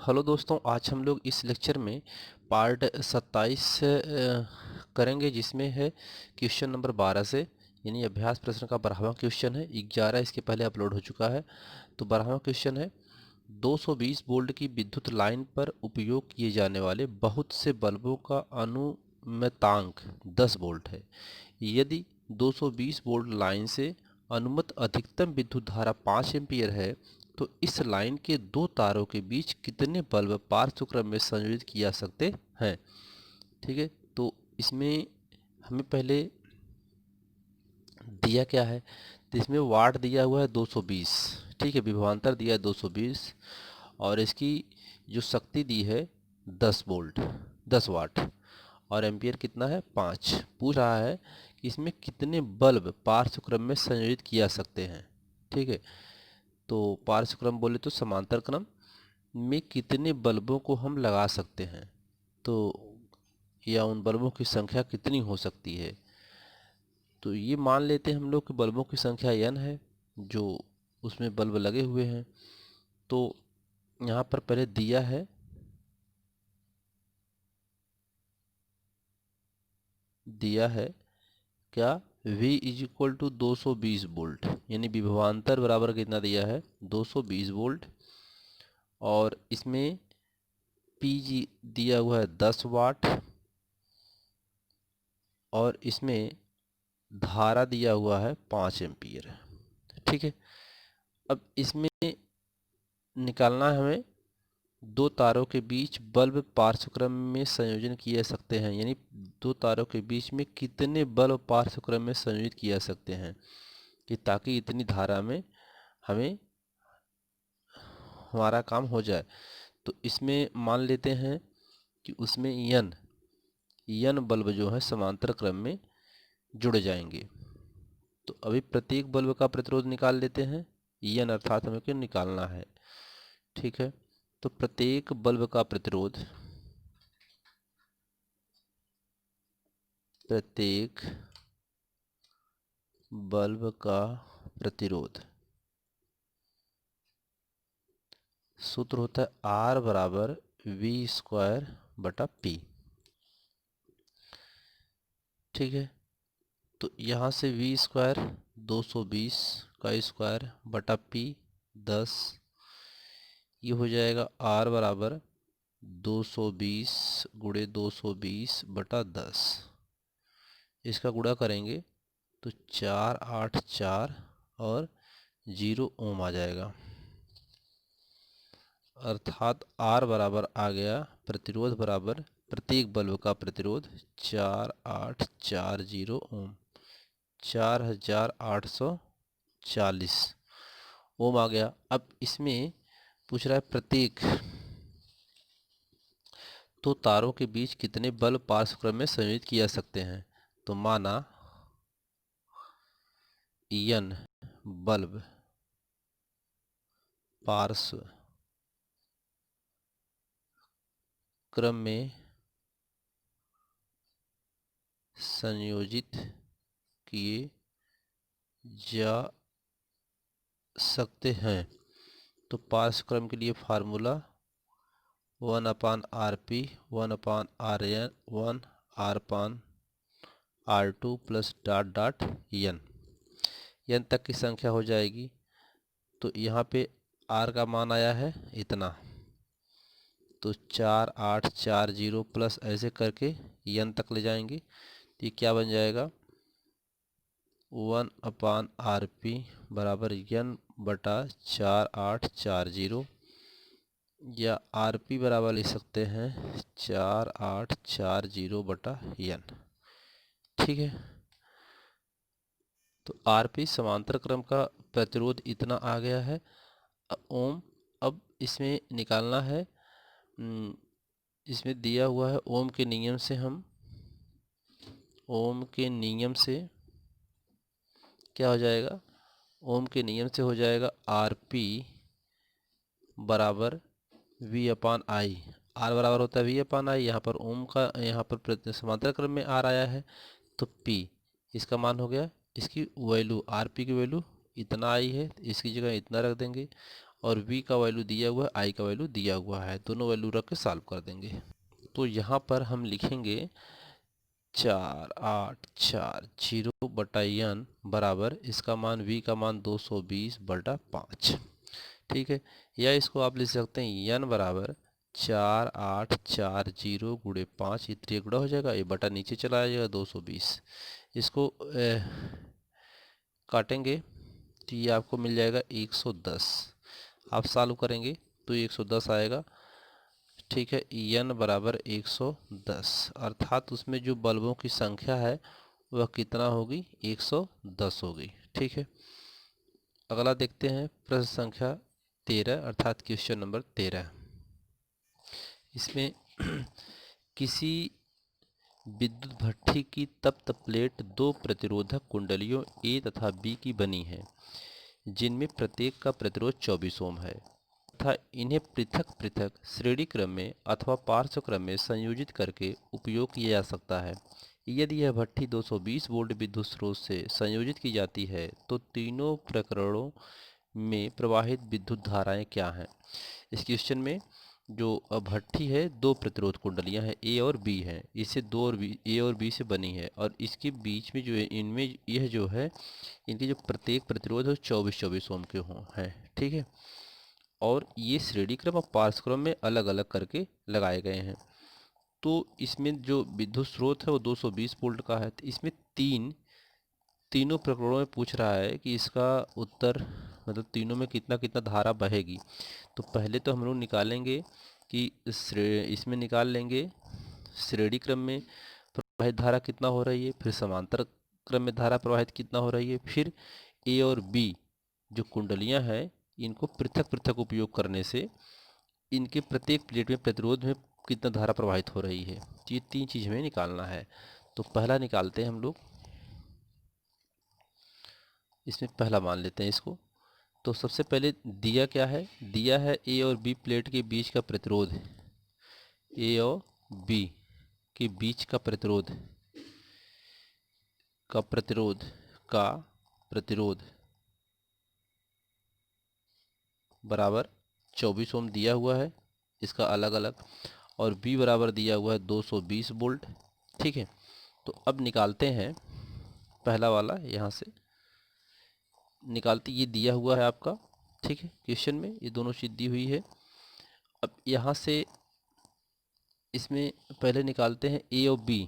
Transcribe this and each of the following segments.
Hello दोस्तों, आज हम लोग इस लेक्चर में पार्ट 27 करेंगे, जिसमें है क्वेश्चन नंबर 12 से, यानी अभ्यास प्रश्न का 12वां क्वेश्चन है। 11 इसके पहले अपलोड हो चुका है। तो 12वां क्वेश्चन है, 220 वोल्ट की विद्युत लाइन पर उपयोग किए जाने वाले बहुत से बल्बों का अनुमेतांक 10 वोल्ट है। यदि 220 वोल्ट लाइन से अनुमत अधिकतम विद्युत धारा 5 एम्पीयर है, तो इस लाइन के दो तारों के बीच कितने बल्ब पार्श्व क्रम में संयोजित किए जा सकते हैं। ठीक है, तो इसमें हमें पहले दिया क्या है, तो इसमें वाट दिया हुआ है 220। ठीक है, विभवांतर दिया है 220 और इसकी जो शक्ति दी है 10 वोल्ट 10 वाट, और एम्पियर कितना है 5। पूछ रहा है कि इसमें कितने बल्ब पार्श्व क्रम में संयोजित किए जा सकते हैं। ठीक है, तो पार्श्व क्रम बोले तो समांतर क्रम में कितने बल्बों को हम लगा सकते हैं, तो या उन बल्बों की संख्या कितनी हो सकती है। तो ये मान लेते हैं हम लोग कि बल्बों की संख्या n है, जो उसमें बल्ब लगे हुए हैं। तो यहाँ पर पहले दिया है क्या, V is equal to 220 volt, यानी विभवांतर बराबर कितना दिया है 220 वोल्ट, और इसमें Pg दिया हुआ है 10 वाट, और इसमें धारा दिया हुआ है 5 एम्पीयर। ठीक है, अब इसमें निकालना है हमें दो तारों के बीच बल्ब पार्श्वक्रम में संयोजन किए जा सकते हैं, यानी दो तारों के बीच में कितने बल्ब पार्श्वक्रम में संयोजित किए जा सकते हैं, कि ताकि इतनी धारा में हमें हमारा काम हो जाए। तो इसमें मान लेते हैं कि उसमें यन बल्ब जो है समांतर क्रम में जुड़ जाएंगे। तो अभी प्रत्येक बल्ब का प्रतिरोध निकाल लेते हैं, यन अर्थात हमें क्यों निकालना है। ठीक है, तो प्रत्येक बल्ब का प्रतिरोध, प्रत्येक बल्ब का प्रतिरोध सूत्र होता है R बराबर V स्क्वायर बटा P। ठीक है, तो यहाँ से V स्क्वायर 220 का स्क्वायर बटा P 10, ये हो जाएगा R बराबर 220 गुणे 220 बटा 10। इसका गुणा करेंगे तो 484 और 0 ओम आ जाएगा, अर्थात R बराबर आ गया प्रतिरोध बराबर प्रत्येक बल्ब का प्रतिरोध 4840 ओम, 4840 ओम आ गया। अब इसमें पूछ रहा है प्रत्येक तो तारों के बीच कितने बल्ब पार्श्व क्रम में संयोजित किए जा सकते हैं। तो माना n बल्ब पार्श्व क्रम में संयोजित किए जा सकते हैं। तो पार्श्व क्रम के लिए formula 1/RP 1/RN 1/R2 plus dot dot n तक की संख्या हो जाएगी। तो यहाँ पे R का मान आया है इतना, तो 4840 प्लस ऐसे करके n तक ले जाएंगे, तो ये क्या बन जाएगा 1/RP बराबर n बटा 4840, या RP बराबर लिख सकते हैं 4840 बटा n। ठीक है, तो RP समांतर क्रम का प्रतिरोध इतना आ गया है। ओम, अब इसमें निकालना है, इसमें दिया हुआ है ओम के नियम से, हम ओम के नियम से क्या हो जाएगा, ओम के नियम से हो जाएगा RP बराबर V अपान आई। R बराबर होता है V अपान आई, यहाँ पर ओम का, यहाँ पर समांतर क्रम में R आया है, तो P इसका मान हो गया, इसकी वैल्यू RP की वैल्यू इतना आई है, तो इसकी जगह इतना रख देंगे, और v का वैल्यू दिया हुआ है, i का वैल्यू दिया हुआ है, दोनों वैल्यू रख के सॉल्व कर देंगे। तो यहाँ पर हम लिखेंगे 4840 बटा n बराबर इसका मान v का मान 220/5, ठीक है। या इसको आप लिख सकते हैं n बराबर 4840 गुणे 5, ये त्रिगुणा हो जाएगा, ये बटा नीचे चला जाएगा 220। इसको काटेंगे तो ये आपको मिल जाएगा 110। आप सॉल्व करेंगे तो 110 आएगा, ठीक है। n बराबर 110 अर्थात उसमें जो बल्बों की संख्या है वह कितना होगी, 110 होगी, ठीक है। अगला देखते हैं प्रश्न संख्या 13 अर्थात क्वेश्चन नंबर 13। इसमें किसी विद्युत भट्ठी की तप्त प्लेट दो प्रतिरोधक कुंडलियों ए तथा बी की बनी है, जिनमें प्रत्येक का प्रतिरोध 24 ओम है तथा इन्हें पृथक पृथक श्रेणी क्रम में अथवा पार्श्व क्रम में संयोजित करके उपयोग किया जा सकता है। यदि यह भट्ठी 220 वोल्ट विद्युत स्रोत से संयोजित की जाती है तो तीनों प्रकरणों में प्रवाहित विद्युत धाराएं क्या हैं। इस क्वेश्चन में जो भट्ठी है दो प्रतिरोध कुंडलियां हैं ए और बी हैं, इससे दो और बी ए और बी से बनी है, और इसके बीच में जो है इनमें यह जो है इनके जो प्रत्येक प्रतिरोध है 24 ओम के हों हैं, ठीक है। और ये श्रेणी क्रम और पार्श्व क्रम में अलग अलग करके लगाए गए हैं। तो इसमें जो विद्युत स्रोत है वो 220 वोल्ट का है। तो इसमें तीनों प्रकरणों में पूछ रहा है कि इसका उत्तर मतलब तीनों में कितना कितना धारा बहेगी। तो पहले तो हम लोग निकालेंगे कि इसमें निकाल लेंगे श्रेणी क्रम में प्रवाहित धारा कितना हो रही है, फिर समांतर क्रम में धारा प्रवाहित कितना हो रही है, फिर ए और बी जो कुंडलियां हैं इनको पृथक पृथक उपयोग करने से इनके प्रत्येक प्लेट में प्रतिरोध में कितना धारा प्रवाहित हो रही है। तो ये तीन चीज़ हमें निकालना है। तो पहला निकालते हैं हम लोग, इसमें पहला मान लेते हैं इसको। तो सबसे पहले दिया क्या है, दिया है ए और बी प्लेट के बीच का प्रतिरोध, ए और बी के बीच का प्रतिरोध का प्रतिरोध बराबर 24 ओम दिया हुआ है इसका अलग अलग, और बी बराबर दिया हुआ है 220 वोल्ट, ठीक है। तो अब निकालते हैं पहला वाला, यहाँ से निकालते, ये दिया हुआ है आपका, ठीक है, क्वेश्चन में ये दोनों चीज़ दी हुई है। अब यहाँ से इसमें पहले निकालते हैं ए और बी।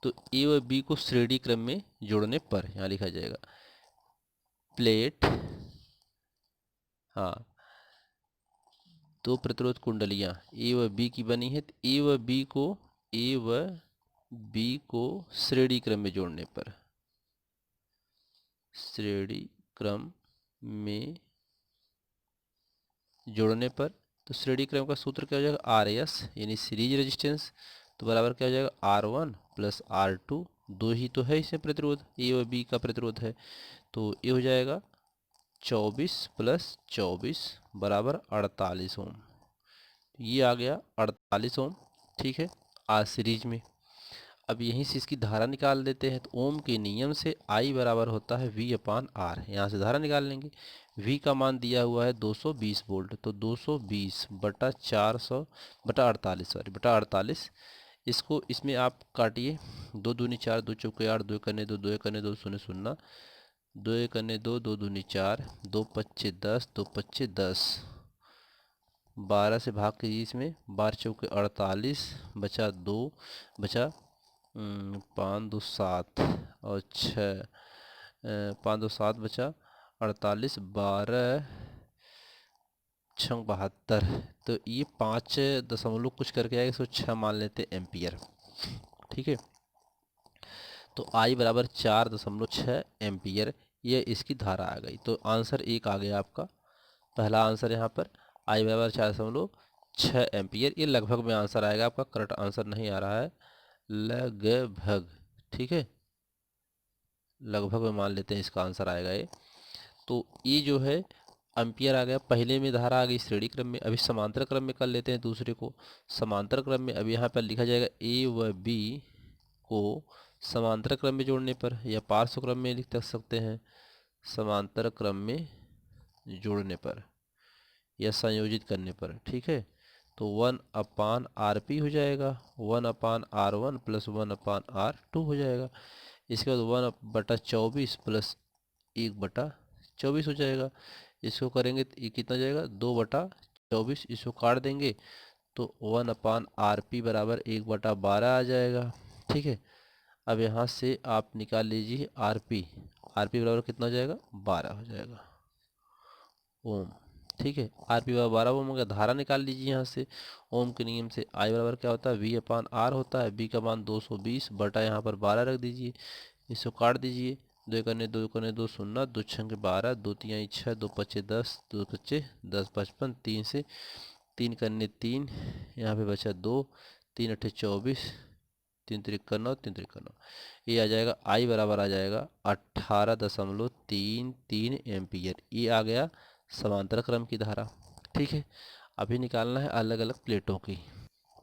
तो ए और बी को श्रेणी क्रम में जोड़ने पर यहाँ लिखा जाएगा प्लेट, हाँ, दो प्रतिरोध कुंडलियाँ ए व बी की बनी है। तो ए व बी को श्रेणी क्रम में जोड़ने पर, श्रेणी क्रम में जोड़ने पर, तो श्रेणी क्रम का सूत्र क्या हो जाएगा, आर एस यानी सीरीज रेजिस्टेंस, तो बराबर क्या हो जाएगा R1 प्लस R2, दो ही तो है इसमें प्रतिरोध, ए और बी का प्रतिरोध है। तो ये हो जाएगा 24 प्लस 24 बराबर 48 ओम, ये आ गया 48 ओम, ठीक है, आर सीरीज में। अब यहीं से इसकी धारा निकाल देते हैं। तो ओम के नियम से I बराबर होता है V/R, यहाँ से धारा निकाल लेंगे। V का मान दिया हुआ है 220 वोल्ट, तो 220 बटा 400 बटा 48, सॉरी बटा 48। इसको इसमें आप काटिए, 2 दूनी 4, 2 चौके 8, 2 कन्ने 2, 2 कन्ने 2 शून्य शून्य, 2 कन्ने 2, 2 दूनी 4, 2 पच्चे 10, 2 पच्चे 10, 12 से भाग कीजिए इसमें, 12 चौके 48, बचा 2, बचा 5 2 7 और 6, 5 2 7 बचा 48, 12 छंग 72। तो ये 5 दशमलव कुछ करके आएगा, 106 मान लेते एम्पियर, ठीक है। तो I बराबर 4.6 एम्पियर, ये इसकी धारा आ गई। तो आंसर एक आ गया आपका, पहला आंसर यहाँ पर I बराबर 4.6 एम्पियर। ये लगभग में आंसर आएगा आपका, करेक्ट आंसर नहीं आ रहा है, लगभग, ठीक है, लगभग में मान लेते हैं इसका आंसर आएगा ये। तो ये जो है एम्पियर आ गया, पहले में धारा आ गई श्रेणी क्रम में। अभी समांतर क्रम में कर लेते हैं दूसरे को। समांतर क्रम में अब यहाँ पर लिखा जाएगा ए व बी को समांतर क्रम में जोड़ने पर, या पार्श्व क्रम में लिख सकते हैं, समांतर क्रम में जोड़ने पर या संयोजित करने पर, ठीक है। तो 1/RP हो जाएगा, 1/R1 प्लस 1/R2 हो जाएगा। इसके बाद 1/24 प्लस 1/24 हो जाएगा। इसको करेंगे तो ये कितना जाएगा, 2/24। इसको काट देंगे तो 1/RP बराबर 1/12 आ जाएगा, ठीक है। अब यहाँ से आप निकाल लीजिए RP, RP बराबर कितना हो जाएगा, 12 हो जाएगा ओम, ठीक है। RP बराबर 12 ओम हो गया। धारा निकाल लीजिए यहाँ से ओम के नियम से। I बराबर क्या होता है, V/R होता है। B का मान 220 बटा यहाँ पर 12 रख दीजिए। इसको काट दीजिए, 2 शून्य, 2 12, 2 6, 2 10, 2 10 55, 3 से 3, यहाँ पे बचा 2, 3 24, 3 3 9, ये आ जाएगा I बराबर आ जाएगा 18.33 एम्पियर। ये आ गया समांतर क्रम की धारा, ठीक है। अभी निकालना है अलग अलग प्लेटों की।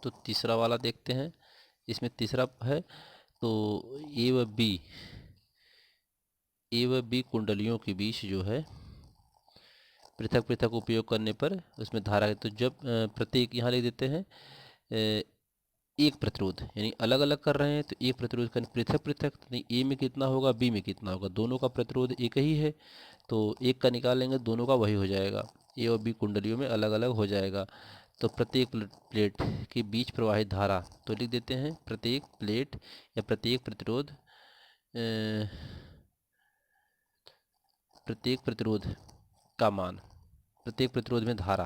तो तीसरा वाला देखते हैं। इसमें तीसरा है तो ए व बी कुंडलियों के बीच जो है पृथक पृथक उपयोग करने पर उसमें धारा है। तो जब प्रत्येक यहाँ लिख देते हैं एक प्रतिरोध, यानी अलग अलग कर रहे हैं तो एक प्रतिरोध का पृथक पृथक, ए में कितना होगा बी में कितना होगा, दोनों का प्रतिरोध एक ही है तो एक का निकाल लेंगे, दोनों का वही हो जाएगा। ए और बी कुंडलियों में अलग अलग हो जाएगा। तो प्रत्येक प्लेट के बीच प्रवाहित धारा, तो लिख देते हैं प्रत्येक प्लेट या प्रत्येक प्रतिरोध प्रत्येक प्रतिरोध का मान, प्रत्येक प्रतिरोध में धारा,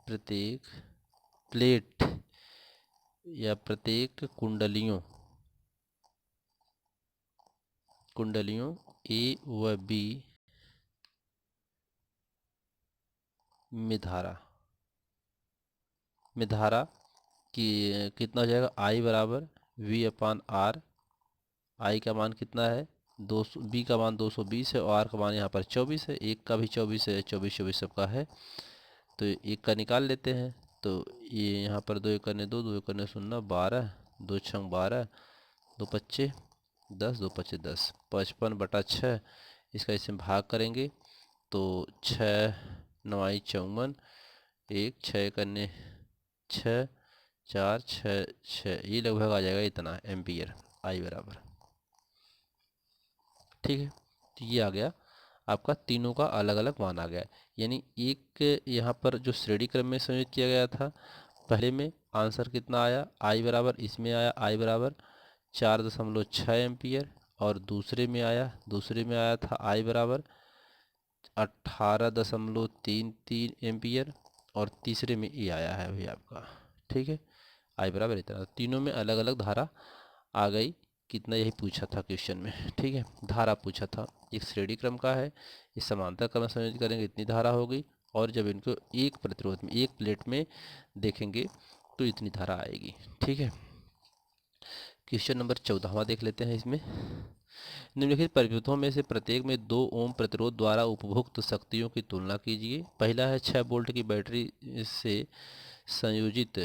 प्रत्येक प्लेट या प्रत्येक कुंडलियों ए व बी में धारा कि कितना हो जाएगा, I बराबर V/R। I का मान कितना है, 200, B का मान 220 है और R का मान यहाँ पर 24 है। एक का भी 24 है, 24 सबका है तो एक का निकाल लेते हैं। तो ये यहाँ पर 2 1 2, 2 1 0, 12, 2 6 12, 2 25 10, 2 25 10, 55/6। इसका इसमें भाग करेंगे तो 6 9 54, 1 6 करने 6 4 6 6, ये लगभग आ जाएगा इतना एम्पियर I बराबर, ठीक है। तो ये आ गया आपका, तीनों का अलग अलग मान आ गया। यानी एक यहाँ पर जो श्रेणी क्रम में संयोजित किया गया था, पहले में आंसर कितना आया I बराबर, इसमें आया I बराबर 4.6 एम्पियर और दूसरे में आया था I बराबर 18.33 एम्पियर और तीसरे में ये आया है अभी आपका, ठीक है। I बराबर इतना, तीनों में अलग अलग धारा आ गई। कितना, यही पूछा था क्वेश्चन में, ठीक है। धारा पूछा था, एक श्रेणी क्रम का है, इस समांतर क्रम में संयोजित करेंगे इतनी धारा हो गई, और जब इनको एक प्रतिरोध में एक प्लेट में देखेंगे तो इतनी धारा आएगी, ठीक है। क्वेश्चन नंबर 14वां देख लेते हैं। इसमें निम्नलिखित परिपथों में से प्रत्येक में 2 ओम प्रतिरोध द्वारा उपभोक्त शक्तियों की तुलना कीजिए। पहला है 6 वोल्ट की बैटरी से संयोजित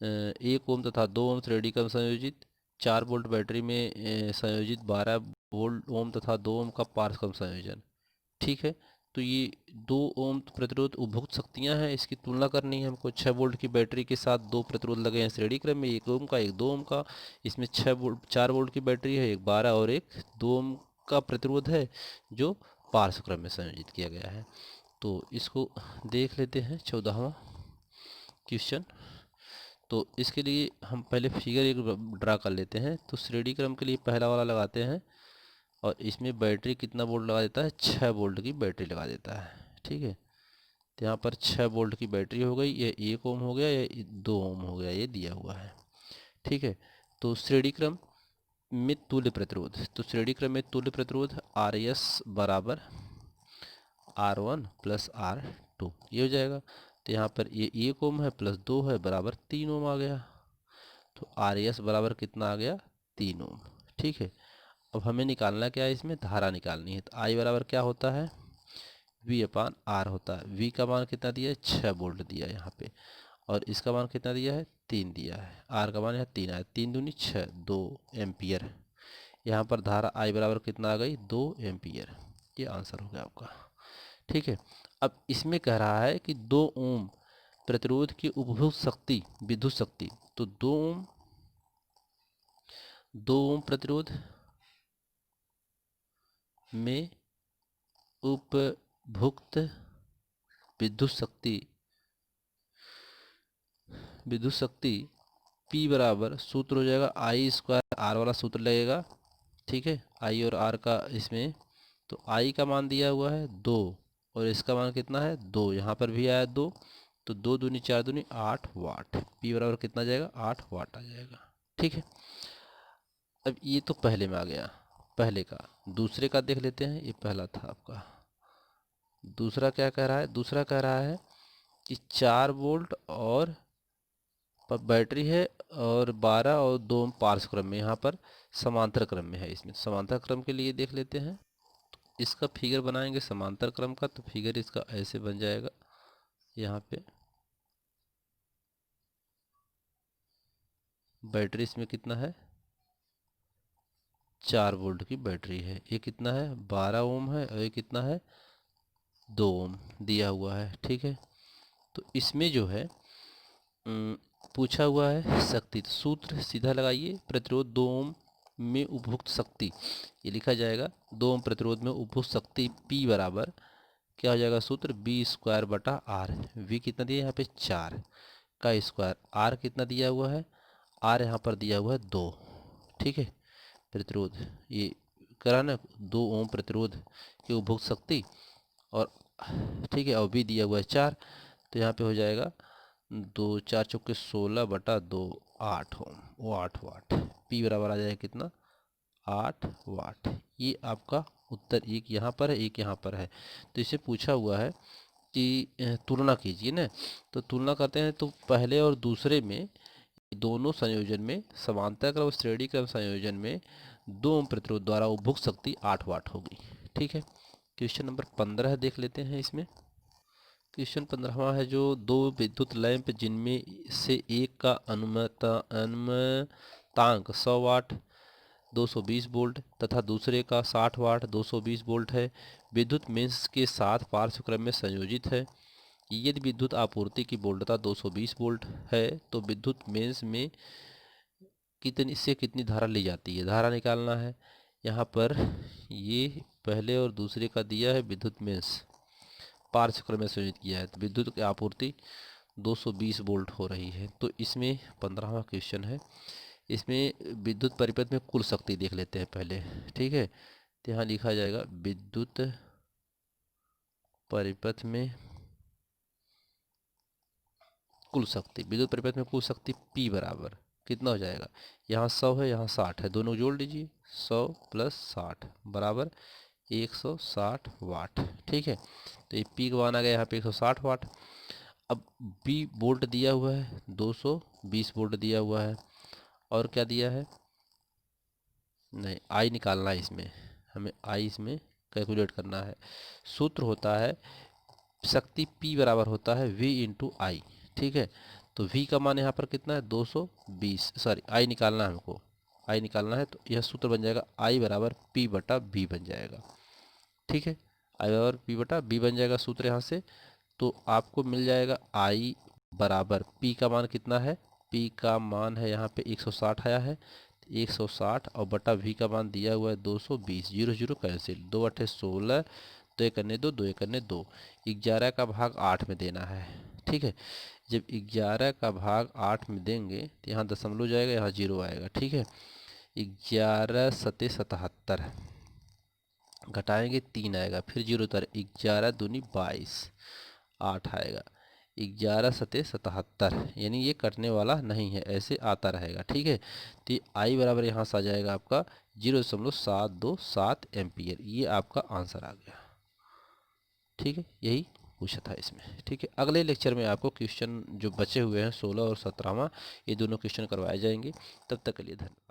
1 ओम तथा 2 ओम श्रेणी क्रम संयोजित, 4 वोल्ट बैटरी में संयोजित 12 वोल्ट ओम तथा 2 ओम का पार्श्व क्रम संयोजन, ठीक है। तो ये 2 ओम प्रतिरोध उपभोक्त शक्तियां हैं, इसकी तुलना करनी है हमको। 6 वोल्ट की बैटरी के साथ 2 प्रतिरोध लगे हैं श्रेणी क्रम में, 1 ओम का 1 2 ओम का। इसमें 4 वोल्ट की बैटरी है, एक 12 और एक 2 ओम का प्रतिरोध है जो पार्श्व क्रम में संयोजित किया गया है। तो इसको देख लेते हैं 14वां क्वेश्चन। तो इसके लिए हम पहले फिगर एक ड्रा कर लेते हैं। तो श्रेणी क्रम के लिए पहला वाला लगाते हैं और इसमें बैटरी कितना वोल्ट लगा देता है, 6 वोल्ट की बैटरी लगा देता है, ठीक है। तो यहाँ पर 6 वोल्ट की बैटरी हो गई, ये 1 ओम हो गया, ये 2 ओम हो गया, ये दिया हुआ है, ठीक है। तो श्रेणी क्रम में तुल्य प्रतिरोध, तो श्रेणी क्रम में तुल्य प्रतिरोध RS बराबर R1 प्लस R2 ये हो जाएगा। तो यहाँ पर ये 1 ओम है प्लस 2 है बराबर 3 ओम आ गया। तो RS बराबर कितना आ गया, 3 ओम, ठीक है। अब हमें निकालना क्या है, इसमें धारा निकालनी है। तो I बराबर क्या होता है, V/R होता है। V का मान कितना दिया है, 6 वोल्ट दिया है यहाँ पे, और इसका मान कितना दिया है, 3 दिया है। R का मान यहाँ 3 आया, 3 दूनी 6, 2 एम्पियर। यहाँ पर धारा I बराबर कितना आ गई, 2 एम्पियर। ये आंसर हो गया आपका। ठीक है, अब इसमें कह रहा है कि 2 ओम प्रतिरोध की उपभोग शक्ति, विद्युत शक्ति, तो 2 ओम प्रतिरोध में उपभुक्त विद्युत शक्ति P बराबर सूत्र हो जाएगा आई स्क्वायर आर वाला सूत्र लगेगा। ठीक है, आई और आर का इसमें, तो आई का मान दिया हुआ है 2 और इसका मान कितना है 2, यहाँ पर भी आया 2, तो 2 दूनी 4 दूनी 8 वाट। P बराबर कितना जाएगा 8 वाट आ जाएगा। ठीक है, अब ये तो पहले में आ गया, पहले का। दूसरे का देख लेते हैं, ये पहला था आपका। दूसरा क्या कह रहा है, दूसरा कह रहा है कि 4 वोल्ट और बैटरी है और 12 और 2 पार्श्व क्रम में, यहाँ पर समांतर क्रम में है। इसमें समांतर क्रम के लिए देख लेते हैं, तो इसका फिगर बनाएंगे समांतर क्रम का, तो फिगर इसका ऐसे बन जाएगा। यहाँ पे बैटरी इसमें कितना है 4 वोल्ट की बैटरी है, ये कितना है 12 ओम है और ये कितना है 2 ओम दिया हुआ है। ठीक है, तो इसमें जो है पूछा हुआ है शक्ति, तो सूत्र सीधा लगाइए, प्रतिरोध 2 ओम में उपभुक्त शक्ति, ये लिखा जाएगा 2 ओम प्रतिरोध में उपभुक्त शक्ति P बराबर क्या हो जाएगा सूत्र B स्क्वायर बटा R। V कितना दिया यहाँ पे 4 का स्क्वायर, R कितना दिया हुआ है, R यहाँ पर दिया हुआ है 2। ठीक है, प्रतिरोध ये करा ना 2 ओम प्रतिरोध की उपभुक्त शक्ति, और ठीक है, और B दिया हुआ है 4, तो यहाँ पे हो जाएगा 2 4 चौके 16 बटा 2 8 ओम, वो 8 वाट। P बराबर आ जाएगा कितना 8 वाट। ये आपका उत्तर, एक यहाँ पर है एक यहाँ पर है। तो इसे पूछा हुआ है कि तुलना कीजिए ना, तो तुलना करते हैं, तो पहले और दूसरे में दोनों संयोजन में, समांतर क्रम श्रेणी क्रम संयोजन में 2 ओम प्रतिरोध द्वारा उपभोग शक्ति 8 वाट होगी। ठीक है, क्वेश्चन नंबर 15 देख लेते हैं। इसमें क्वेश्चन 15वां है, जो 2 विद्युत लैंप जिनमें से एक का अनुमतांक 100 वाट 220 वोल्ट तथा दूसरे का 60 वाट 220 वोल्ट है, विद्युत मेंस के साथ पार्श्व क्रम में संयोजित है। यदि विद्युत आपूर्ति की वोल्टता 220 वोल्ट है, तो विद्युत मेंस में कितनी धारा ली जाती है, धारा निकालना है। यहाँ पर ये पहले और दूसरे का दिया है, विद्युत मेंस पार्श्व क्रम में संयोजित किया है, तो विद्युत की आपूर्ति 220 वोल्ट हो रही है। तो इसमें 15वां क्वेश्चन है, इसमें विद्युत परिपथ में कुल शक्ति देख लेते हैं पहले। ठीक है, तो यहाँ लिखा जाएगा विद्युत परिपथ में कुल शक्ति, विद्युत परिपथ में कुल शक्ति P बराबर कितना हो जाएगा, यहाँ 100 है यहाँ 60 है, दोनों जोड़ लीजिए, 100 प्लस 60 बराबर 160 वाट। ठीक है, तो ये P का मान आ गया यहाँ पे 160 वाट। अब B वोल्ट दिया हुआ है, 220 वोल्ट दिया हुआ है, और क्या दिया है, नहीं आई निकालना है, इसमें हमें आई इसमें कैलकुलेट करना है। सूत्र होता है शक्ति P बराबर होता है V इंटू आई। ठीक है, तो V का मान यहाँ पर कितना है 220, सॉरी आई निकालना है हमको, आई निकालना है, तो यह सूत्र बन जाएगा I बराबर P बटा B बन जाएगा। ठीक है, I बराबर P बटा B बन जाएगा सूत्र यहाँ से। तो आपको मिल जाएगा I बराबर P का मान कितना है, P का मान है यहाँ पे 160 आया है, 160 और बटा V का मान दिया हुआ है 220, 0 0 कैंसिल, 2 8 16, 2 1 2, 2 1 2, 11 का भाग 8 में देना है। ठीक है, जब 11 का भाग 8 में देंगे तो यहाँ दशमलव जाएगा, यहाँ 0 आएगा। ठीक है, 11 सते 77 घटाएंगे 3 आएगा, फिर 0 उतर, 11 दूनी 22 8 आएगा, 11 सते 77, यानी ये कटने वाला नहीं है, ऐसे आता रहेगा। ठीक है, तो आई बराबर यहाँ से आ जाएगा आपका 0.727 एम्पियर, ये आपका आंसर आ गया। ठीक है, यही पूछा था इसमें। ठीक है, अगले लेक्चर में आपको क्वेश्चन जो बचे हुए हैं 16 और 17वां, ये दोनों क्वेश्चन करवाए जाएंगे। तब तक के लिए धन्यवाद।